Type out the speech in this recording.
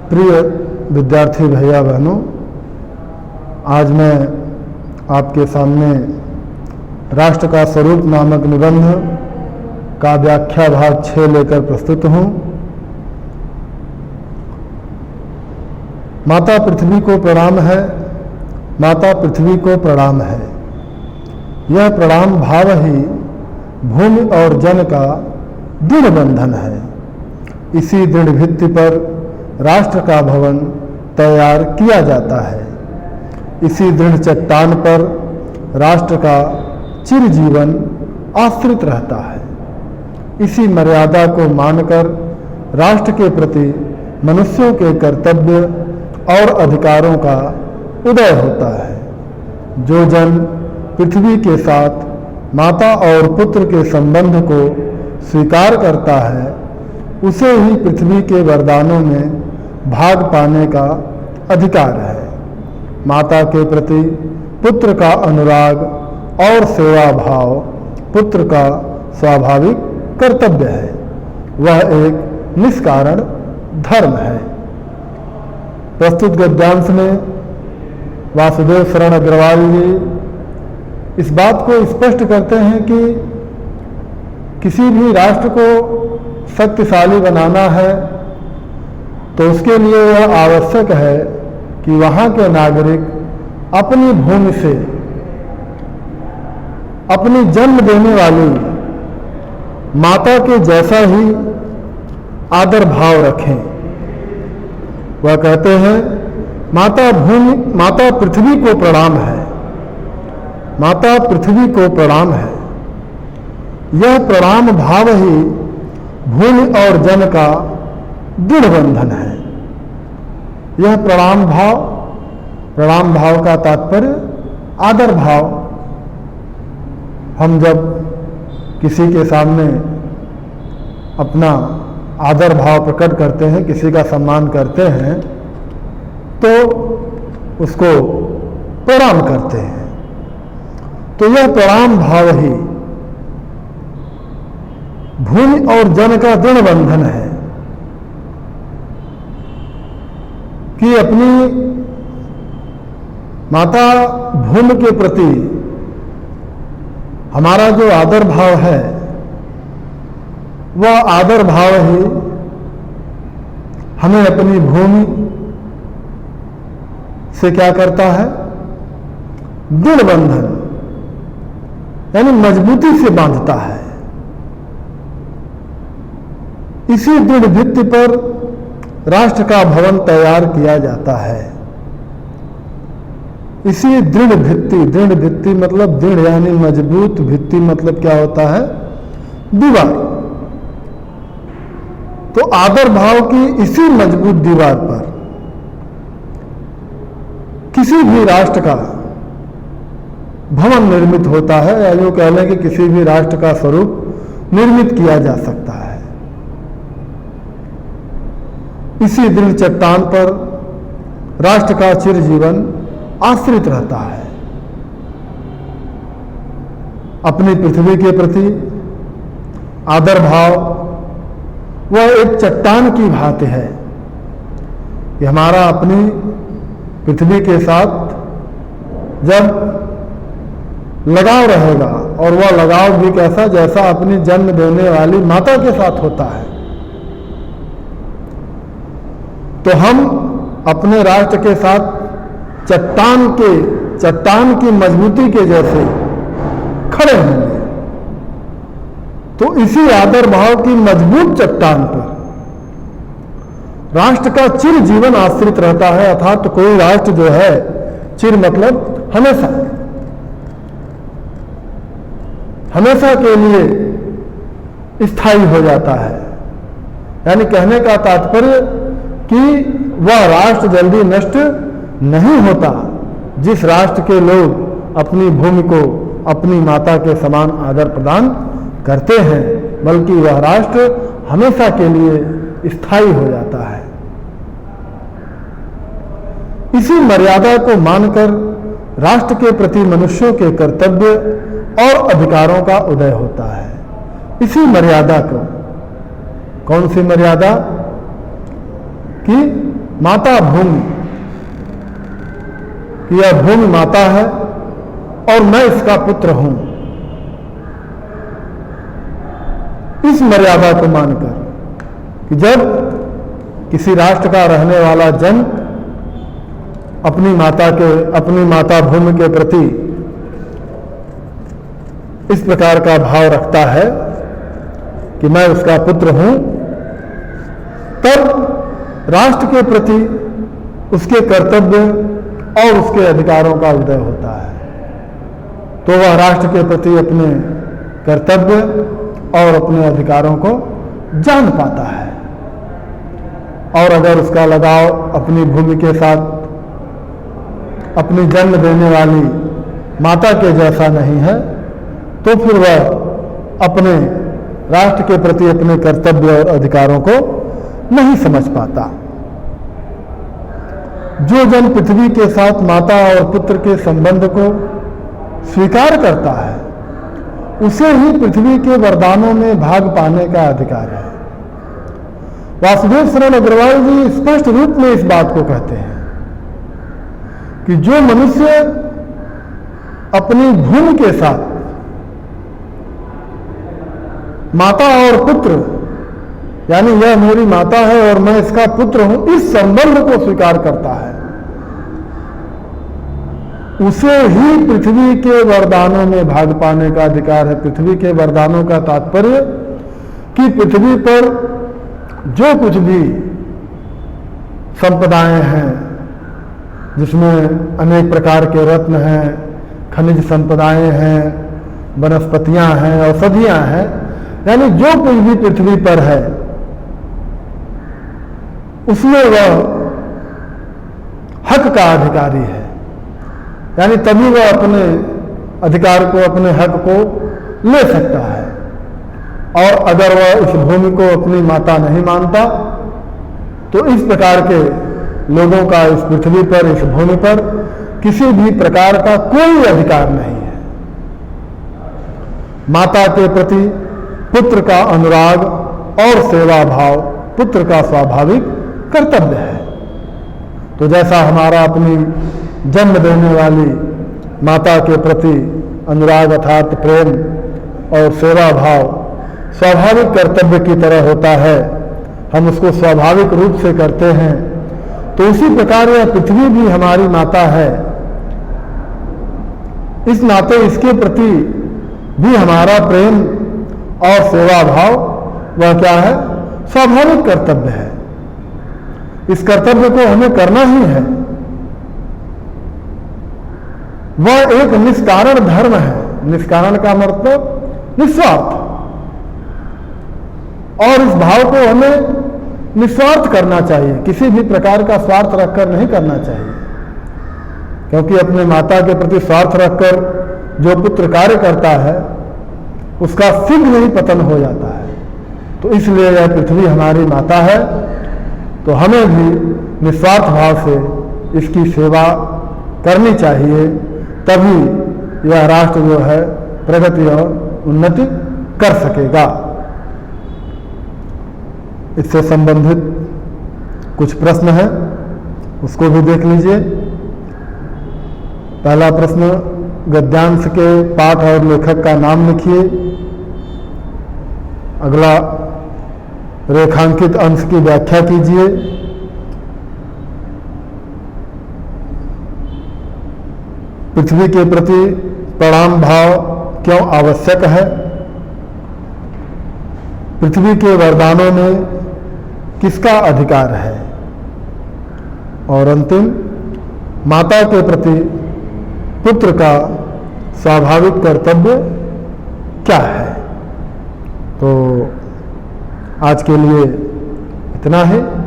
प्रिय विद्यार्थी भैया बहनों, आज मैं आपके सामने राष्ट्र का स्वरूप नामक निबंध का व्याख्या भाग 6 लेकर प्रस्तुत हूँ। माता पृथ्वी को प्रणाम है, माता पृथ्वी को प्रणाम है। यह प्रणाम भाव ही भूमि और जन का दृढ़ बंधन है। इसी दृढ़ भित्ति पर राष्ट्र का भवन तैयार किया जाता है। इसी दृढ़ चट्टान पर राष्ट्र का चिरजीवन आश्रित रहता है। इसी मर्यादा को मानकर राष्ट्र के प्रति मनुष्यों के कर्तव्य और अधिकारों का उदय होता है। जो जन पृथ्वी के साथ माता और पुत्र के संबंध को स्वीकार करता है, उसे ही पृथ्वी के वरदानों में भाग पाने का अधिकार है। माता के प्रति पुत्र का अनुराग और सेवा भाव पुत्र का स्वाभाविक कर्तव्य है। वह एक निष्कारण धर्म है। प्रस्तुत गद्यांश में वासुदेव शरण अग्रवाल जी इस बात को स्पष्ट करते हैं कि किसी भी राष्ट्र को शक्तिशाली बनाना है तो उसके लिए यह आवश्यक है कि वहाँ के नागरिक अपनी भूमि से अपनी जन्म देने वाली माता के जैसा ही आदर भाव रखें। वह कहते हैं माता पृथ्वी को प्रणाम है, माता पृथ्वी को प्रणाम है। यह प्रणाम भाव ही भूमि और जन का दृढ़ बंधन है। यह प्रणाम भाव का तात्पर्य आदर भाव। हम जब किसी के सामने अपना आदर भाव प्रकट करते हैं, किसी का सम्मान करते हैं, तो उसको प्रणाम करते हैं। तो यह प्रणाम भाव ही भूमि और जन का दृढ़ बंधन है कि अपनी माता भूमि के प्रति हमारा जो आदर भाव है, वह आदर भाव ही हमें अपनी भूमि से क्या करता है? दृढ़ बंधन, यानी मजबूती से बांधता है। इसी दृढ़ भित्ति पर राष्ट्र का भवन तैयार किया जाता है। इसी दृढ़ भित्ति मतलब दृढ़ यानी मजबूत, भित्ति मतलब क्या होता है? दीवार। तो आदर भाव की इसी मजबूत दीवार पर किसी भी राष्ट्र का भवन निर्मित होता है, या यूं कह लें कि किसी भी राष्ट्र का स्वरूप निर्मित किया जा सकता है। इसी दृढ़ चट्टान पर राष्ट्र का चिरजीवन आश्रित रहता है। अपनी पृथ्वी के प्रति आदर भाव वह एक चट्टान की भांति है कि हमारा अपनी पृथ्वी के साथ जब लगाव रहेगा, और वह लगाव भी कैसा? जैसा अपनी जन्म देने वाली माता के साथ होता है। तो हम अपने राष्ट्र के साथ चट्टान की मजबूती के जैसे खड़े होंगे। तो इसी आदर भाव की मजबूत चट्टान पर राष्ट्र का चिर जीवन आश्रित रहता है। अर्थात तो कोई राष्ट्र जो है, चिर मतलब हमेशा के लिए स्थायी हो जाता है। यानी कहने का तात्पर्य कि वह राष्ट्र जल्दी नष्ट नहीं होता। जिस राष्ट्र के लोग अपनी भूमि को अपनी माता के समान आदर प्रदान करते हैं, बल्कि वह राष्ट्र हमेशा के लिए स्थायी हो जाता है। इसी मर्यादा को मानकर राष्ट्र के प्रति मनुष्यों के कर्तव्य और अधिकारों का उदय होता है। इसी मर्यादा को, कौन सी मर्यादा? कि माता भूमि, यह भूमि माता है और मैं इसका पुत्र हूं, इस मर्यादा को मानकर कि जब किसी राष्ट्र का रहने वाला जन अपनी माता भूमि के प्रति इस प्रकार का भाव रखता है कि मैं उसका पुत्र हूं, तब राष्ट्र के प्रति उसके कर्तव्य और उसके अधिकारों का उदय होता है। तो वह राष्ट्र के प्रति अपने कर्तव्य और अपने अधिकारों को जान पाता है। और अगर उसका लगाव अपनी भूमि के साथ अपनी जन्म देने वाली माता के जैसा नहीं है, तो फिर वह अपने राष्ट्र के प्रति अपने कर्तव्य और अधिकारों को नहीं समझ पाता। जो जन पृथ्वी के साथ माता और पुत्र के संबंध को स्वीकार करता है, उसे ही पृथ्वी के वरदानों में भाग पाने का अधिकार है। वासुदेव शरण अग्रवाल जी स्पष्ट रूप में इस बात को कहते हैं कि जो मनुष्य अपनी भूमि के साथ माता और पुत्र, यानी यह मेरी माता है और मैं इसका पुत्र हूं, इस संबंध को स्वीकार करता है, उसे ही पृथ्वी के वरदानों में भाग पाने का अधिकार है। पृथ्वी के वरदानों का तात्पर्य कि पृथ्वी पर जो कुछ भी संपदाएं हैं, जिसमें अनेक प्रकार के रत्न हैं, खनिज संपदाएं हैं, वनस्पतियां हैं, औषधियां हैं, यानी जो कुछ भी पृथ्वी पर है उसमें वह हक का अधिकारी है। यानी तभी वह अपने अधिकार को, अपने हक को ले सकता है। और अगर वह इस भूमि को अपनी माता नहीं मानता, तो इस प्रकार के लोगों का इस पृथ्वी पर, इस भूमि पर किसी भी प्रकार का कोई अधिकार नहीं है। माता के प्रति पुत्र का अनुराग और सेवा भाव पुत्र का स्वाभाविक कर्तव्य है। तो जैसा हमारा अपनी जन्म देने वाली माता के प्रति अनुराग अर्थात प्रेम और सेवा भाव स्वाभाविक कर्तव्य की तरह होता है, हम उसको स्वाभाविक रूप से करते हैं, तो उसी प्रकार यह पृथ्वी भी हमारी माता है। इस नाते इसके प्रति भी हमारा प्रेम और सेवा भाव वह क्या है? स्वाभाविक कर्तव्य है। इस कर्तव्य को हमें करना ही है। वह एक निष्कारण धर्म है। निष्कारण का मतलब निस्वार्थ, और इस भाव को हमें निस्वार्थ करना चाहिए, किसी भी प्रकार का स्वार्थ रखकर नहीं करना चाहिए। क्योंकि अपने माता के प्रति स्वार्थ रखकर जो पुत्र कार्य करता है उसका शीघ्र ही पतन हो जाता है। तो इसलिए यह पृथ्वी हमारी माता है, तो हमें भी निस्वार्थ भाव से इसकी सेवा करनी चाहिए, तभी यह राष्ट्र जो है प्रगति और उन्नति कर सकेगा। इससे संबंधित कुछ प्रश्न हैं, उसको भी देख लीजिए। पहला प्रश्न, गद्यांश के पाठ और लेखक का नाम लिखिए। अगला, रेखांकित अंश की व्याख्या कीजिए। पृथ्वी के प्रति प्रणाम भाव क्यों आवश्यक है? पृथ्वी के वरदानों में किसका अधिकार है? और अंतिम, माता के प्रति पुत्र का स्वाभाविक कर्तव्य क्या है? तो आज के लिए इतना है।